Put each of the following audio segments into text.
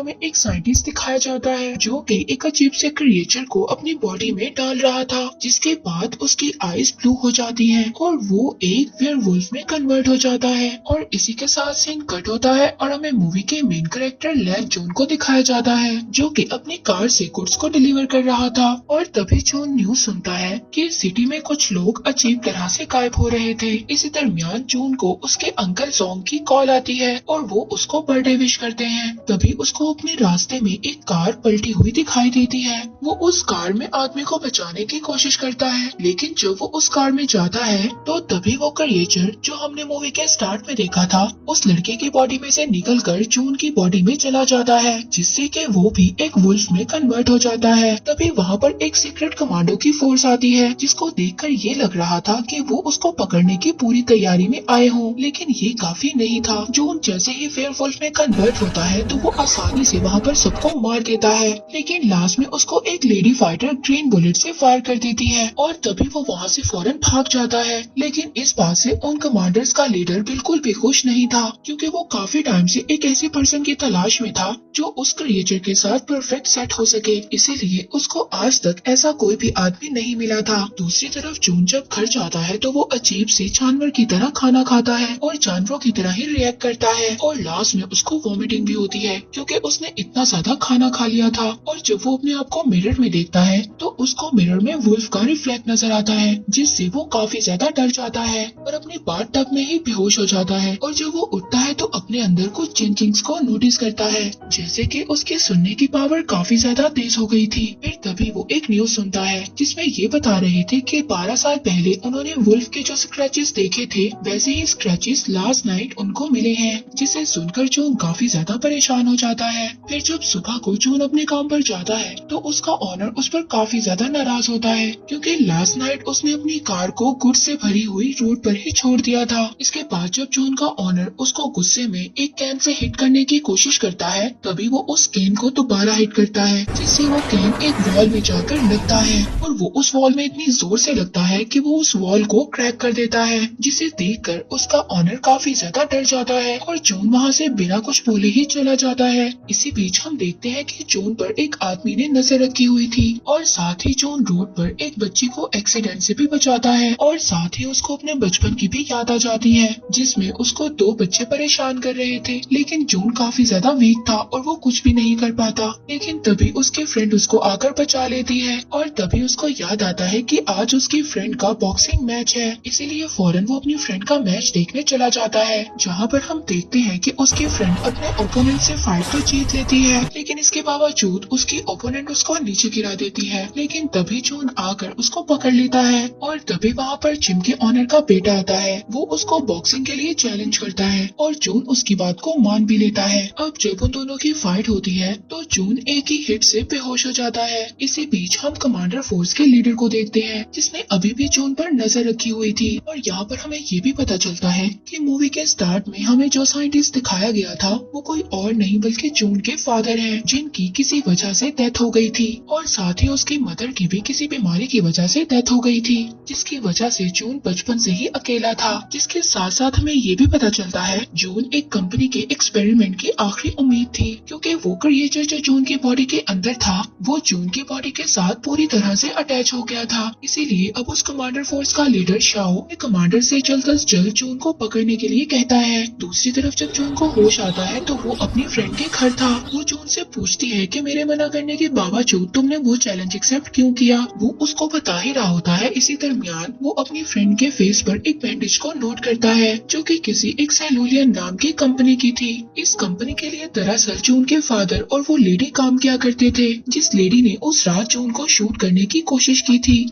हमें एक साइंटिस्ट दिखाया जाता है जो कि एक अजीब से क्रिएचर को अपनी बॉडी में डाल रहा था, जिसके बाद उसकी आईज ब्लू हो जाती हैं और वो एक वेयरवुल्फ में कन्वर्ट हो जाता है। और इसी के साथ सीन कट होता है और हमें मूवी के मेन कैरेक्टर लेव जून को दिखाया जाता है जो कि अपनी कार से गुड्स को डिलीवर कर रहा था। और तभी जून न्यूज सुनता है कि सिटी में कुछ लोग अजीब तरह से गायब हो रहे थे। इसी दरमियान जून को उसके अंकल सॉन्ग की कॉल आती है और वो उसको बर्थडे विश करते हैं। तभी उसको अपने रास्ते में एक कार पलटी हुई दिखाई देती है। वो उस कार में आदमी को बचाने की कोशिश करता है, लेकिन जब वो उस कार में जाता है तो तभी वो क्रिएचर जो हमने मूवी के स्टार्ट में देखा था उस लड़के की बॉडी में से निकलकर जून की बॉडी में चला जाता है, जिससे कि वो भी एक वुल्फ में कन्वर्ट हो जाता है। तभी वहाँ पर एक सीक्रेट कमांडो की फोर्स आती है, जिसको देखकर ये लग रहा था कि वो उसको पकड़ने की पूरी तैयारी में आए हों, लेकिन ये काफी नहीं था। जून जैसे ही वेयरवुल्फ में कन्वर्ट होता है तो वो आसानी से वहाँ पर सबको मार देता है, लेकिन लास्ट में उसको एक लेडी फाइटर ग्रीन बुलेट से फायर कर देती है और तभी वो वहाँ से फौरन भाग जाता है। लेकिन इस बात से उन कमांडर्स का लीडर बिल्कुल भी खुश नहीं था, क्योंकि वो काफी टाइम से एक ऐसे पर्सन की तलाश में था जो उस क्रिएचर के साथ परफेक्ट सेट हो सके, इसीलिए उसको आज तक ऐसा कोई भी आदमी नहीं मिला था। दूसरी तरफ जून जब घर जाता है तो वो अजीब से जानवर की तरह खाना खाता है और जानवरों की तरह ही रिएक्ट करता है और लास्ट में उसको वॉमिटिंग भी होती है, क्योंकि उसने इतना ज्यादा खाना खा लिया था। और जब वो अपने आप को मिरर में देखता है तो उसको मिरर में वुल्फ का रिफ्लेक्ट नजर आता है, जिससे वो काफी ज्यादा डर जाता है और अपने बाथटब में ही बेहोश हो जाता है। और जब वो उठता है तो अपने अंदर कुछ चेंजिंग्स को नोटिस करता है, जैसे कि उसके सुनने की पावर काफी ज्यादा तेज हो गई थी। फिर तभी वो एक न्यूज सुनता है जिसमें ये बता रहे थे कि 12 साल पहले उन्होंने वुल्फ के जो स्क्रैचेस देखे थे वैसे ही स्क्रैचेस लास्ट नाइट उनको मिले हैं, जिसे सुनकर जून काफी ज्यादा परेशान हो जाता है। फिर जब सुबह को जून अपने काम पर जाता है तो उसका ऑनर उस पर काफी ज्यादा नाराज होता है, क्योंकि लास्ट नाइट उसने अपनी कार को गुड्स से भरी हुई रोड पर ही छोड़ दिया था। इसके बाद जब जून का ऑनर उसको गुस्से में एक कैन से हिट करने की कोशिश करता है तभी वो उस कैन को दोबारा हिट करता है, जिससे वो कैन एक वॉल में जाकर लगता है और वो उस वॉल में इतनी जोर से लगता है कि वो उस वॉल को क्रैक कर देता है, जिसे देखकर उसका ऑनर काफी ज्यादा डर जाता है और जून वहाँ से बिना कुछ बोले ही चला जाता है। इसी बीच हम देखते हैं कि जून पर एक आदमी ने नजर रखी हुई थी और साथ ही जून रोड पर एक बच्ची को एक्सीडेंट से भी बचाता है और साथ ही उसको अपने बचपन की भी याद आ जाती है, जिसमें उसको 2 बच्चे परेशान कर रहे थे, लेकिन जून काफी ज्यादा वीक था और वो कुछ भी नहीं कर पाता। लेकिन तभी उसके फ्रेंड उसको आकर बचा लेती है और तभी उसको याद आता है कि आज उसकी फ्रेंड का बॉक्सिंग मैच है, इसीलिए फौरन वो अपनी फ्रेंड का मैच देखने चला जाता है, जहाँ पर हम देखते हैं कि उसकी फ्रेंड अपने ओपोनेंट से फाइट तो जीत लेती है, लेकिन इसके बावजूद उसकी ओपोनेंट उसको नीचे गिरा देती है। लेकिन तभी जून आकर उसको पकड़ लेता है और तभी वहाँ पर जिम के ऑनर का बेटा आता है। वो उसको बॉक्सिंग के लिए चैलेंज करता है और जून उसकी बात को मान भी लेता है। अब जब उन दोनों की फाइट होती है तो जून एक ही हिट से बेहोश हो जाता है। इसी बीच हम कमांडर फोर्स के लीडर को देखते हैं, जिसने अभी भी जून पर नजर रखी हुई थी। और यहाँ पर हमें ये भी पता चलता है कि मूवी के स्टार्ट में हमें जो साइंटिस्ट दिखाया गया था वो कोई और नहीं बल्कि जून के फादर हैं, जिनकी किसी वजह से डेथ हो गई थी और साथ ही उसकी मदर की भी किसी बीमारी की वजह से डेथ हो गई थी, जिसकी वजह से जून बचपन से ही अकेला था। जिसके साथ साथ हमें ये भी पता चलता है जून एक कंपनी के एक्सपेरिमेंट की आखिरी उम्मीद थी, क्योंकि वो क्रिएचर जो जून की बॉडी के अंदर था वो जून की बॉडी के साथ पूरी तरह से अटैच हो गया था। इसीलिए अब उस कमांडर फोर्स का लीडर शाओ कमांडर से जल्द अज जल्द जून को पकड़ने के लिए कहता है। दूसरी तरफ जब जून को होश आता है तो वो अपनी फ्रेंड के घर था। वो जून से पूछती है कि मेरे मना करने के बावजूद तुमने वो चैलेंज एक्सेप्ट क्यों किया। वो उसको बता ही रहा होता है। इसी दरमियान वो अपनी फ्रेंड के फेस पर एक बैंडेज को नोट करता है, जो कि किसी एक सेलुलियन नाम की कंपनी की थी। इस कंपनी के लिए दरअसल जून के फादर और वो लेडी काम किया करते थे, जिस लेडी ने उस रात जून को शूट करने की कोशिश की थी।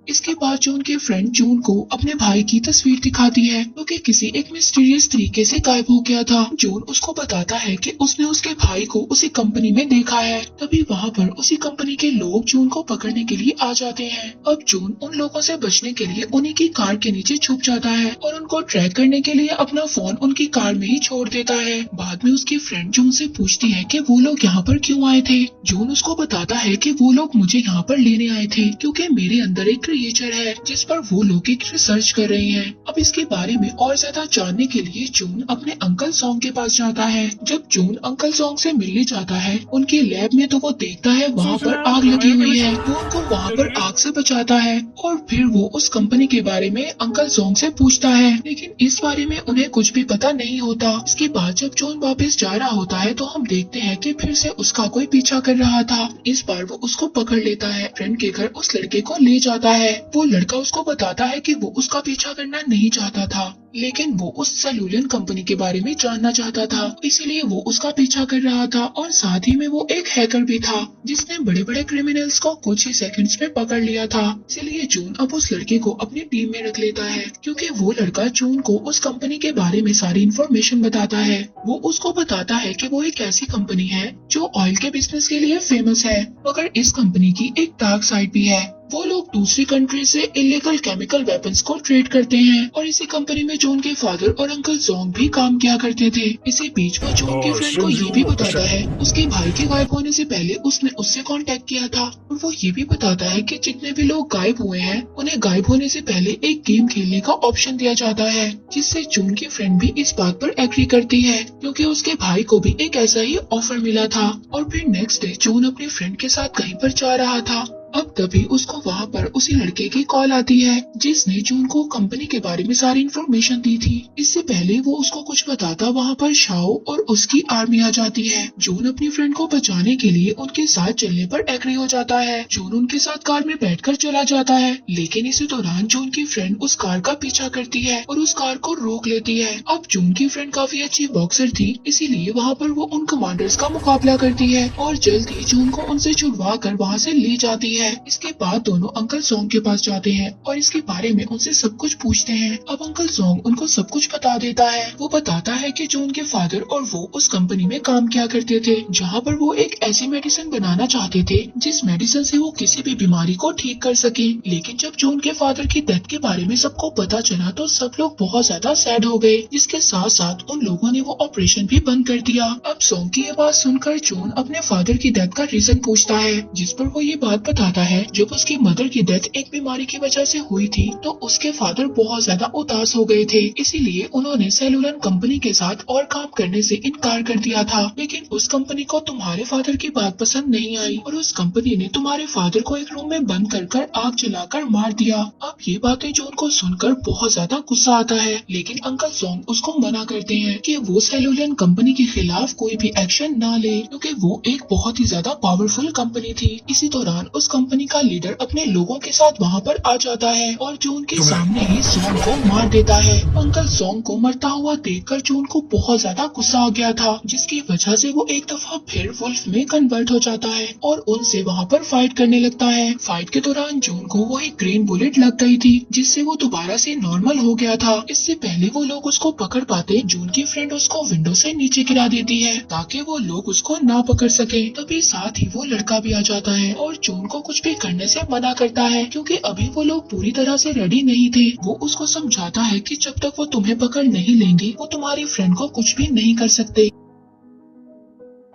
इसके बाद जून के फ्रेंड जून को अपने भाई की तस्वीर दिखाती है, जो कि किसी एक मिस्टीरियस तरीके से गायब हो गया था। जून उसको बताता है कि उसने उसके भाई को उसी कंपनी में देखा है। तभी वहाँ पर उसी कंपनी के लोग जून को पकड़ने के लिए आ जाते हैं। अब जून उन लोगों से बचने के लिए उन्हीं की कार के नीचे छुप जाता है और उनको ट्रैक करने के लिए अपना फोन उनकी कार में ही छोड़ देता है। बाद में उसकी फ्रेंड जून से पूछती है कि वो लोग यहाँ पर क्यों आए थे। जून उसको बताता है कि वो लोग मुझे यहाँ पर लेने आए थे, क्योंकि मेरे अंदर एक क्रिएचर है जिस पर वो लोग एक रिसर्च कर रहे हैं। अब इसके बारे में और ज्यादा जानने के लिए जून अपने अंकल सॉन्ग के पास जाता है। जब जून अंकल सॉन्ग से मिलने जाता है उनकी लैब में तो वो देखता है वहाँ पर आग लगी हुई है। वो उनको वहाँ पर आग से बचाता है और फिर वो उस कंपनी के बारे में अंकल सॉन्ग से पूछता है, लेकिन इस बारे में उन्हें कुछ भी पता नहीं होता। इसके बाद जब जून वापस जा रहा होता है तो हम देखते हैं कि फिर से उसका कोई पीछा कर रहा था। इस बार वो उसको पकड़ लेता है, फ्रेंड के घर उस लड़के को ले जाता है। वो लड़का उसको बताता है कि वो उसका पीछा करना नहीं चाहता था, लेकिन वो उस सेलुलियन कंपनी के बारे में जानना चाहता था, इसीलिए वो उसका पीछा कर रहा था। और साथ ही में वो एक हैकर भी था जिसने बड़े बड़े क्रिमिनल्स को कुछ ही सेकंड्स में पकड़ लिया था। इसीलिए जून अब उस लड़के को अपनी टीम में रख लेता है, क्योंकि वो लड़का जून को उस कंपनी के बारे में सारी इन्फॉर्मेशन बताता है। वो उसको बताता है कि वो एक ऐसी कंपनी है जो ऑयल के बिजनेस के लिए फेमस है, मगर इस कंपनी की एक डार्क साइड भी है। वो लोग दूसरी कंट्री से इलीगल केमिकल वेपन्स को ट्रेड करते हैं और इसी कंपनी में जून के फादर और अंकल जोंग भी काम किया करते थे। इसी बीच वो जून के फ्रेंड को ये भी बताता है उसके भाई के गायब होने से पहले उसने उससे कांटेक्ट किया था, और वो ये भी बताता है कि जितने भी लोग गायब हुए हैं उन्हें गायब होने से पहले एक गेम खेलने का ऑप्शन दिया जाता है, जिससे जून की फ्रेंड भी इस बात पर एग्री करती है, क्योंकि उसके भाई को भी एक ऐसा ही ऑफर मिला था। और फिर नेक्स्ट डे जून अपने फ्रेंड के साथ कहीं पर जा रहा था। अब तभी उसको वहाँ पर उसी लड़के की कॉल आती है जिसने जून को कंपनी के बारे में सारी इन्फॉर्मेशन दी थी। इससे पहले वो उसको कुछ बताता वहाँ पर शाओ और उसकी आर्मी आ जाती है। जून अपनी फ्रेंड को बचाने के लिए उनके साथ चलने पर एग्री हो जाता है। जून उनके साथ कार में बैठकर चला जाता है, लेकिन इसी दौरान जून की फ्रेंड उस कार का पीछा करती है और उस कार को रोक लेती है। अब जून की फ्रेंड काफी अच्छी बॉक्सर थी, इसीलिए वहाँ पर वो उन कमांडर्स का मुकाबला करती है और जल्दी जून को उनसे छुड़वा कर वहाँ से ले जाती है। इसके बाद दोनों अंकल सोंग के पास जाते हैं और इसके बारे में उनसे सब कुछ पूछते हैं। अब अंकल सोंग उनको सब कुछ बता देता है। वो बताता है कि जून के फादर और वो उस कंपनी में काम किया करते थे जहाँ पर वो एक ऐसी मेडिसिन बनाना चाहते थे जिस मेडिसिन से वो किसी भी बीमारी को ठीक कर सके। लेकिन जब जून के फादर की डेथ के बारे में सबको पता चला तो सब लोग बहुत ज्यादा सैड हो गए, जिसके साथ साथ उन लोगों ने वो ऑपरेशन भी बंद कर दिया। अब सोंग की ये बात सुनकर जून अपने फादर की डेथ का रीजन पूछता है, जिस पर वो ये बात बताता है जब उसकी मदर की डेथ एक बीमारी की वजह से हुई थी तो उसके फादर बहुत ज्यादा उदास हो गए थे, इसीलिए उन्होंने सेलुलर कंपनी के साथ और काम करने से इनकार कर दिया था। लेकिन उस कंपनी को तुम्हारे फादर की बात पसंद नहीं आई और उस कंपनी ने तुम्हारे फादर को एक रूम में बंद कर आग जलाकर मार दिया। अब ये बातें जून को सुनकर बहुत ज्यादा गुस्सा आता है, लेकिन अंकल सोंग उसको मना करते हैं कि वो सेलुलर कंपनी के खिलाफ कोई भी एक्शन ना ले, क्योंकि वो एक बहुत ही ज्यादा पावरफुल कंपनी थी। इसी दौरान उस कंपनी का लीडर अपने लोगों के साथ वहाँ पर आ जाता है और जून के सामने ही सोंग को मार देता है। अंकल सोंग को मरता हुआ देखकर जून को बहुत ज्यादा गुस्सा आ गया था, जिसकी वजह से वो एक दफा फिर वुल्फ में कन्वर्ट हो जाता है और उनसे वहाँ पर फाइट करने लगता है। फाइट के दौरान जून को वो एक ग्रीन बुलेट लग गई थी, जिससे वो दोबारा से नॉर्मल हो गया था। इससे पहले वो लोग उसको पकड़ पाते, जून की फ्रेंड उसको विंडो से नीचे गिरा देती है ताकि वो लोग उसको ना पकड़ सके। तभी साथ ही वो लड़का भी आ जाता है और जून को कुछ भी करने से मना करता है, क्योंकि अभी वो लोग पूरी तरह से रेडी नहीं थे। वो उसको समझाता है कि जब तक वो तुम्हें पकड़ नहीं लेंगे वो तुम्हारी फ्रेंड को कुछ भी नहीं कर सकते।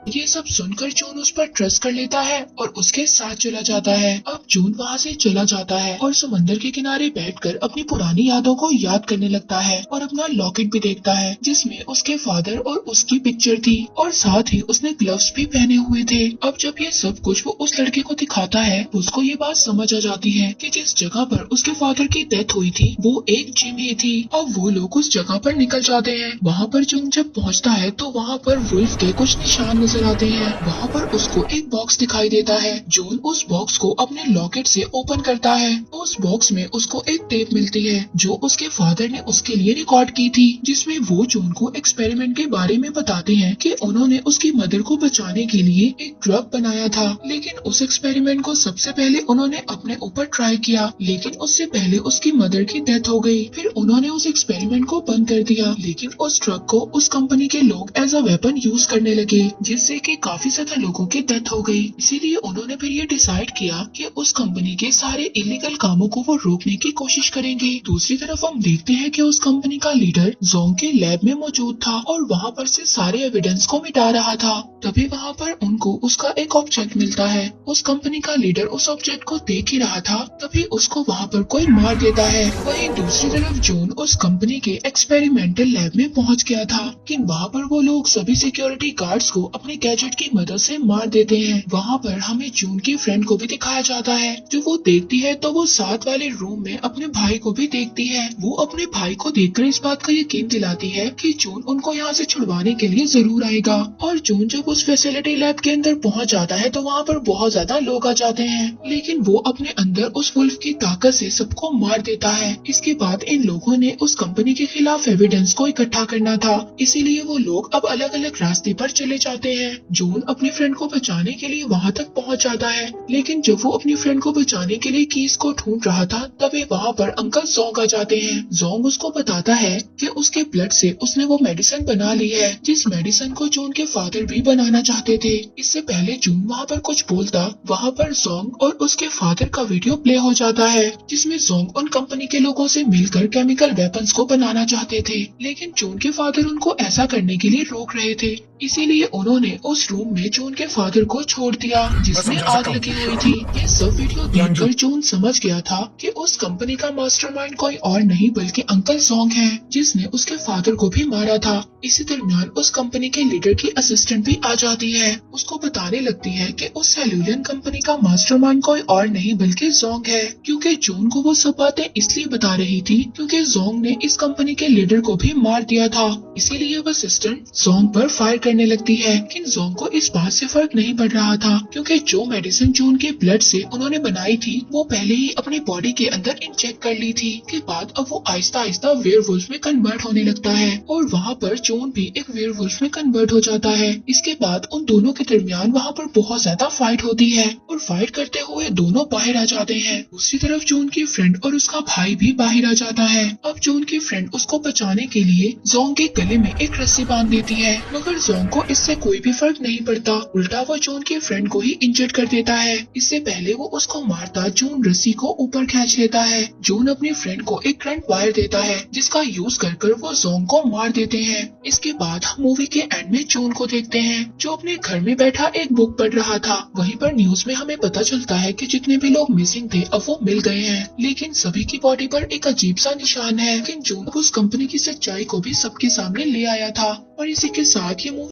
ये सब सुनकर जून उस पर ट्रस्ट कर लेता है और उसके साथ चला जाता है। अब जून वहाँ से चला जाता है और समंदर के किनारे बैठकर अपनी पुरानी यादों को याद करने लगता है और अपना लॉकेट भी देखता है जिसमें उसके फादर और उसकी पिक्चर थी और साथ ही उसने ग्लव्स भी पहने हुए थे। अब जब ये सब कुछ वो उस लड़के को दिखाता है उसको ये बात समझ आ जाती है कि जिस जगह पर उसके फादर की डेथ हुई थी वो एक जिम ही थी। अब वो लोग उस जगह पर निकल जाते हैं। वहाँ पर जून जब पहुँचता है तो वहाँ पर वुल्फ के कुछ निशान नजर आते हैं। वहाँ पर उसको एक बॉक्स दिखाई देता है। जून उस बॉक्स को अपने लॉकेट से ओपन करता है। उस बॉक्स में उसको एक टेप मिलती है जो उसके फादर ने उसके लिए रिकॉर्ड की थी, जिसमें वो जून को एक्सपेरिमेंट के बारे में बताते हैं कि उन्होंने उसकी मदर को बचाने के लिए एक ड्रग बनाया था। लेकिन उस एक्सपेरिमेंट को सबसे पहले उन्होंने अपने ऊपर ट्राई किया, लेकिन उससे पहले उसकी मदर की डेथ हो गई। फिर उन्होंने उस एक्सपेरिमेंट को बंद कर दिया, लेकिन उस ड्रग को उस कंपनी के लोग एज अ वेपन यूज करने लगे, जिससे जिससे कि काफी ज्यादा लोगों की डेथ हो गई। इसीलिए उन्होंने फिर ये डिसाइड किया कि उस कंपनी के सारे इलीगल कामों को वो रोकने की कोशिश करेंगे। दूसरी तरफ हम देखते हैं कि उस कंपनी का लीडर जोंग के लैब में मौजूद था और वहाँ पर से सारे एविडेंस को मिटा रहा था। तभी वहाँ पर उनको उसका एक ऑब्जेक्ट मिलता है। उस कंपनी का लीडर उस ऑब्जेक्ट को देख ही रहा था, तभी उसको वहाँ पर कोई मार देता है। वहीं दूसरी तरफ जून उस कंपनी के एक्सपेरिमेंटल लैब में पहुँच गया था, लेकिन वहाँ पर वो लोग सभी सिक्योरिटी गार्ड्स को अपने गैजेट की मदद से मार देते हैं। वहाँ पर हमें जून की फ्रेंड को भी दिखाया जाता है। जो वो देखती है तो वो साथ वाले रूम में अपने भाई को भी देखती है। वो अपने भाई को देखकर इस बात का यकीन दिलाती है कि जून उनको यहाँ से छुड़वाने के लिए जरूर आएगा। और जून जब उस फैसिलिटी लैब के अंदर पहुँच जाता है तो वहाँ पर बहुत ज्यादा लोग आ जाते हैं, लेकिन वो अपने अंदर उस वुल्फ की ताकत से सबको मार देता है। इसके बाद इन लोगों ने उस कंपनी के खिलाफ एविडेंस को इकट्ठा करना था, इसीलिए वो लोग अब अलग अलग रास्ते पर चले जाते हैं। जून अपनी फ्रेंड को बचाने के लिए वहाँ तक पहुँच जाता है, लेकिन जब वो अपनी फ्रेंड को बचाने के लिए कीज को ढूंढ रहा था तभी वहाँ पर अंकल जोंग आ जाते हैं। जोंग उसको बताता है कि उसके ब्लड से उसने वो मेडिसिन बना ली है, जिस मेडिसिन को जून के फादर भी बनाना चाहते थे। इससे पहले जून वहाँ पर कुछ बोलता, वहाँ पर जोंग और उसके फादर का वीडियो प्ले हो जाता है, जिसमें जोंग उन कंपनी के लोगों से मिलकर केमिकल वेपन्स को बनाना चाहते थे, लेकिन जून के फादर उनको ऐसा करने के लिए रोक रहे थे। इसीलिए उन्होंने उस रूम में जून के फादर को छोड़ दिया जिसमें आग लगी हुई थी। ये सब वीडियो देखकर जून समझ गया था कि उस कंपनी का मास्टरमाइंड कोई और नहीं बल्कि अंकल जोंग है, जिसने उसके फादर को भी मारा था। इसी दरमियान उस कंपनी के लीडर की असिस्टेंट भी आ जाती है। उसको बताने लगती है कि उस सेल्यूलियन कंपनी का मास्टरमाइंड कोई और नहीं बल्कि जोंग है, क्योंकि जून को वो सब बातें इसलिए बता रही थी क्योंकि जोंग ने इस कंपनी के लीडर को भी मार दिया था। इसीलिए वो असिस्टेंट जोंग पर फायर करने लगती है, लेकिन जोंग को इस बात से फर्क नहीं पड़ रहा था क्योंकि जो मेडिसिन जून के ब्लड से उन्होंने बनाई थी वो पहले ही अपनी बॉडी के अंदर इंजेक्ट कर ली थी। के बाद अब वो आहिस्ता आहिस्ता वेयरवुल्फ में कन्वर्ट होने लगता है और वहाँ पर जून भी एक वेयरवुल्फ में कन्वर्ट हो जाता है। इसके बाद उन दोनों के दरमियान वहाँ पर बहुत ज्यादा फाइट होती है और फाइट करते हुए दोनों बाहर आ जाते हैं। दूसरी तरफ जून की फ्रेंड और उसका भाई भी बाहर आ जाता है। अब जून की फ्रेंड उसको बचाने के लिए जोंग के गले में एक रस्सी बांध देती है, मगर जोंग को इससे कोई भी फर्क नहीं पड़ता। उल्टा वो जून की फ्रेंड को ही इंजर्ड कर देता है। इससे पहले वो उसको मारता जून रस्सी को ऊपर खींच लेता है। जून अपनी फ्रेंड को एक करंट वायर देता है जिसका यूज कर वो जोंग को मार देते हैं। इसके बाद हम मूवी के एंड में जून को देखते हैं जो अपने घर में बैठा एक बुक पढ़ रहा था। वहीं पर न्यूज में हमें पता चलता है कि जितने भी लोग मिसिंग थे अब वो मिल गए हैं, लेकिन सभी की बॉडी पर एक अजीब सा निशान है। लेकिन जून उस कंपनी की सच्चाई को भी सबके सामने ले आया था। और इसी के साथ ये मूवी